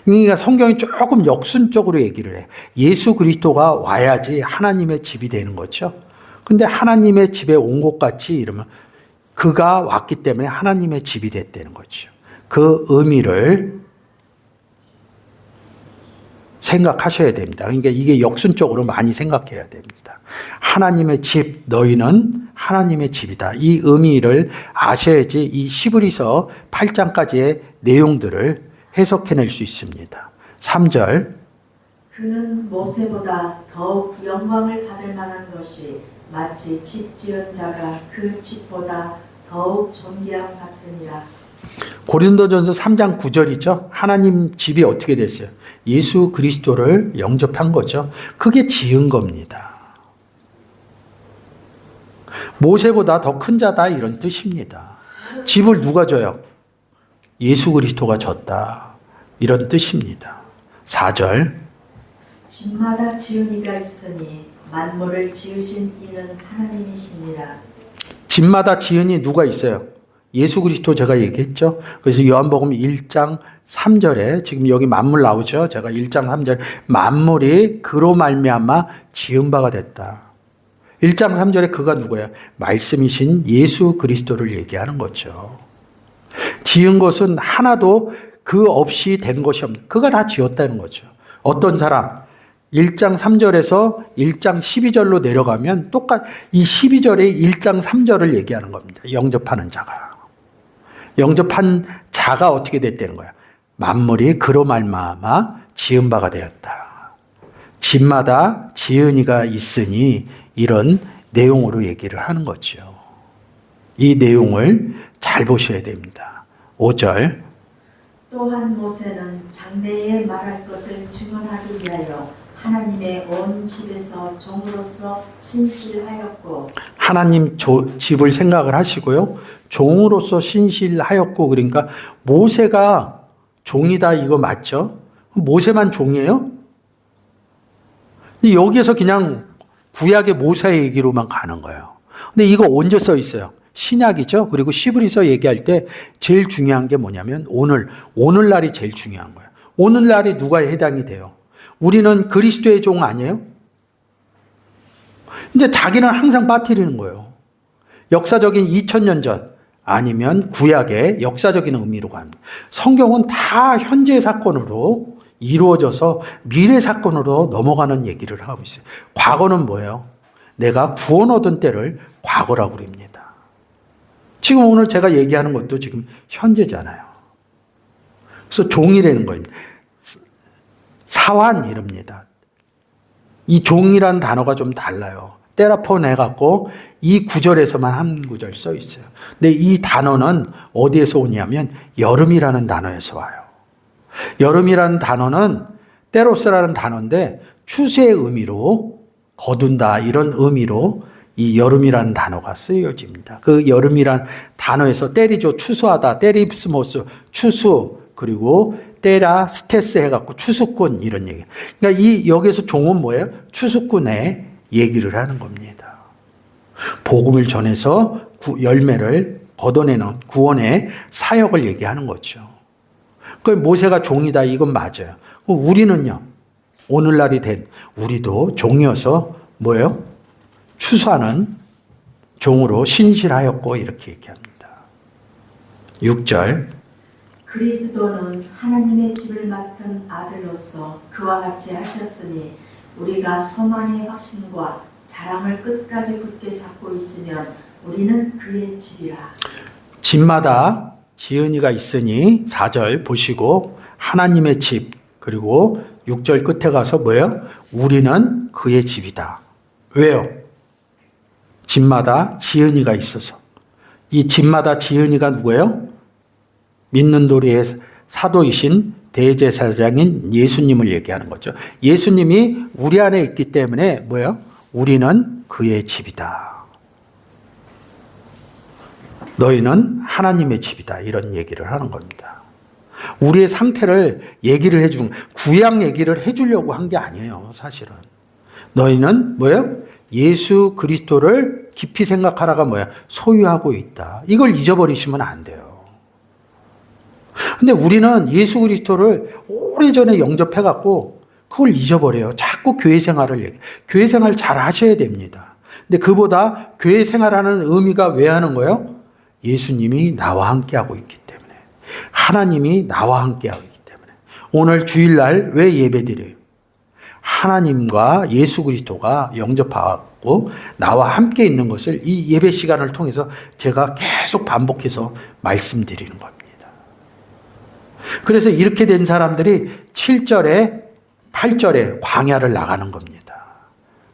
그러니까 성경이 조금 역순적으로 얘기를 해. 예수 그리스도가 와야지 하나님의 집이 되는 거죠. 근데 하나님의 집에 온 것 같이 이러면 그가 왔기 때문에 하나님의 집이 됐다는 거죠. 그 의미를 생각하셔야 됩니다. 그러니까 이게 역순적으로 많이 생각해야 됩니다. 하나님의 집, 너희는 하나님의 집이다. 이 의미를 아셔야지 이 시브리서 8장까지의 내용들을 해석해낼 수 있습니다. 3절. 그는 모세보다 더욱 영광을 받을 만한 것이 마치 집 지은 자가 그 집보다 더욱 존귀함 같으니라. 고린도전서 3장 9절이죠. 하나님 집이 어떻게 됐어요? 예수 그리스도를 영접한 거죠. 그게 지은 겁니다. 모세보다 더 큰 자다 이런 뜻입니다. 집을 누가 줘요? 예수 그리스도가 줬다. 이런 뜻입니다. 4절. 집마다 지은 이가 있으니 만물을 지으신 이는 하나님이시니라. 집마다 지은 이 누가 있어요? 예수 그리스도 제가 얘기했죠. 그래서 요한복음 1장 3절에 지금 여기 만물 나오죠. 제가 1장 3절 만물이 그로 말미암아 지은 바가 됐다. 1장 3절에 그가 누구예요? 말씀이신 예수 그리스도를 얘기하는 거죠. 지은 것은 하나도 그 없이 된 것이 없는, 그가 다 지었다는 거죠. 어떤 사람? 1장 3절에서 1장 12절로 내려가면 이 12절에 1장 3절을 얘기하는 겁니다. 영접하는 자가. 영접한 자가 어떻게 됐다는 거야? 만물이 그로 말미암아 지은 바가 되었다. 집마다 지은이가 있으니 이런 내용으로 얘기를 하는 거죠. 이 내용을 잘 보셔야 됩니다. 5절. 또한 모세는 장래에 말할 것을 증언하기 위하여 하나님의 온 집에서 종으로서 신실하였고. 하나님 집을 생각을 하시고요. 종으로서 신실하였고, 그러니까 모세가 종이다 이거 맞죠? 모세만 종이에요? 근데 여기에서 그냥 구약의 모세 얘기로만 가는 거예요. 근데 이거 언제 써 있어요? 신약이죠. 그리고 시브리서 얘기할 때 제일 중요한 게 뭐냐면 오늘날이 제일 중요한 거예요. 오늘날이 누가 해당이 돼요? 우리는 그리스도의 종 아니에요? 이제 자기는 항상 빠뜨리는 거예요. 역사적인 2000년 전 아니면 구약의 역사적인 의미로 갑니다. 성경은 다 현재 사건으로 이루어져서 미래 사건으로 넘어가는 얘기를 하고 있어요. 과거는 뭐예요? 내가 구원 얻은 때를 과거라고 그럽니다. 지금 오늘 제가 얘기하는 것도 지금 현재잖아요. 그래서 종이라는 겁니다. 사환 이럽니다. 이 종이란 단어가 좀 달라요. 테라폰 해갖고 이 구절에서만 한 구절 써 있어요. 근데 이 단어는 어디에서 오냐면 여름이라는 단어에서 와요. 여름이라는 단어는 테로스라는 단어인데 추수의 의미로 거둔다 이런 의미로 이 여름이라는 단어가 쓰여집니다. 그 여름이란 단어에서 때리죠. 추수하다, 때리스모스, 추수, 그리고 때라 스테스 해갖고 추수꾼 이런 얘기. 그러니까 여기서 종은 뭐예요? 추수꾼의 얘기를 하는 겁니다. 복음을 전해서 열매를 걷어내는 구원의 사역을 얘기하는 거죠. 그 모세가 종이다 이건 맞아요. 우리는요. 오늘날이 된 우리도 종이어서 뭐예요? 추수하는 종으로 신실하였고 이렇게 얘기합니다. 6절. 그리스도는 하나님의 집을 맡은 아들로서 그와 같이 하셨으니 우리가 소망의 확신과 사랑을 끝까지 굳게 잡고 있으면 우리는 그의 집이라. 집마다 지은이가 있으니 4절 보시고 하나님의 집, 그리고 6절 끝에 가서 뭐예요? 우리는 그의 집이다. 왜요? 집마다 지은이가 있어서. 이 집마다 지은이가 누구예요? 믿는 도리의 사도이신 대제사장인 예수님을 얘기하는 거죠. 예수님이 우리 안에 있기 때문에 뭐예요? 우리는 그의 집이다. 너희는 하나님의 집이다. 이런 얘기를 하는 겁니다. 우리의 상태를 얘기를 해주는, 구약 얘기를 해주려고 한 게 아니에요. 사실은. 너희는 뭐예요? 예수 그리스도를 깊이 생각하라가 뭐야? 소유하고 있다. 이걸 잊어버리시면 안 돼요. 근데 우리는 예수 그리스도를 오래전에 영접해갖고 그걸 잊어버려요. 자꾸 교회 생활을 얘기해. 교회 생활 잘 하셔야 됩니다. 근데 그보다 교회 생활하는 의미가 왜 하는 거예요? 예수님이 나와 함께하고 있기 때문에. 하나님이 나와 함께하고 있기 때문에. 오늘 주일날 왜 예배드려요? 하나님과 예수 그리스도가 영접하고 나와 함께 있는 것을 이 예배 시간을 통해서 제가 계속 반복해서 말씀드리는 겁니다. 그래서 이렇게 된 사람들이 7절에 8절에 광야를 나가는 겁니다.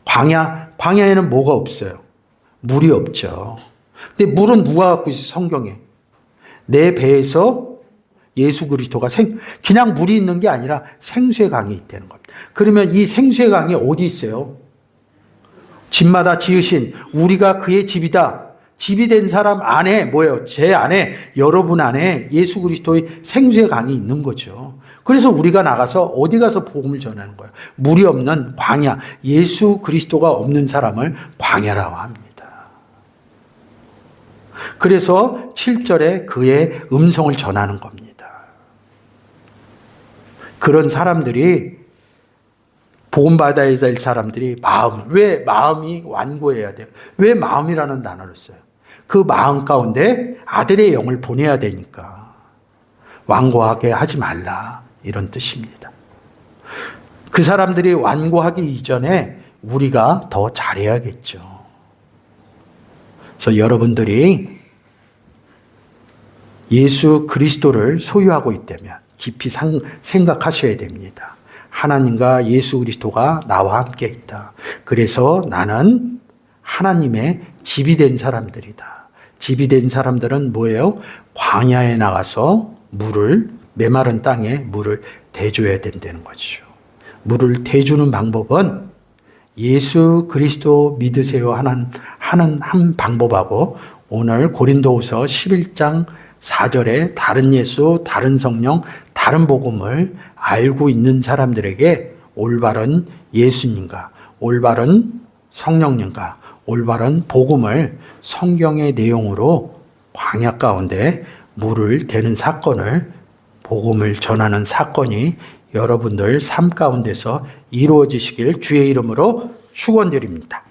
광야에는 뭐가 없어요? 물이 없죠. 근데 물은 누가 갖고 있어요? 성경에. 내 배에서 예수 그리스도가 그냥 물이 있는 게 아니라 생수의 강이 있다는 겁니다. 그러면 이 생수의 강이 어디 있어요? 집마다 지으신 우리가 그의 집이다. 집이 된 사람 안에 뭐예요? 제 안에, 여러분 안에 예수 그리스도의 생수의 강이 있는 거죠. 그래서 우리가 나가서 어디 가서 복음을 전하는 거예요? 물이 없는 광야, 예수 그리스도가 없는 사람을 광야라고 합니다. 그래서 7절에 그의 음성을 전하는 겁니다. 그런 사람들이 복음받아야 될 사람들이 왜 마음이 완고해야 돼요? 왜 마음이라는 단어를 써요? 그 마음 가운데 아들의 영을 보내야 되니까 완고하게 하지 말라, 이런 뜻입니다. 그 사람들이 완고하기 이전에 우리가 더 잘해야겠죠. 그래서 여러분들이 예수 그리스도를 소유하고 있다면 깊이 생각하셔야 됩니다. 하나님과 예수 그리스도가 나와 함께 있다. 그래서 나는 하나님의 집이 된 사람들이다. 집이 된 사람들은 뭐예요? 광야에 나가서 메마른 땅에 물을 대줘야 된다는 거죠. 물을 대주는 방법은 예수 그리스도 믿으세요 하는 한 방법하고, 오늘 고린도후서 11장 4절에 다른 예수, 다른 성령, 다른 복음을 알고 있는 사람들에게 올바른 예수님과 올바른 성령님과 올바른 복음을 성경의 내용으로 광야 가운데 물을 대는 사건을, 복음을 전하는 사건이 여러분들 삶 가운데서 이루어지시길 주의 이름으로 축원드립니다.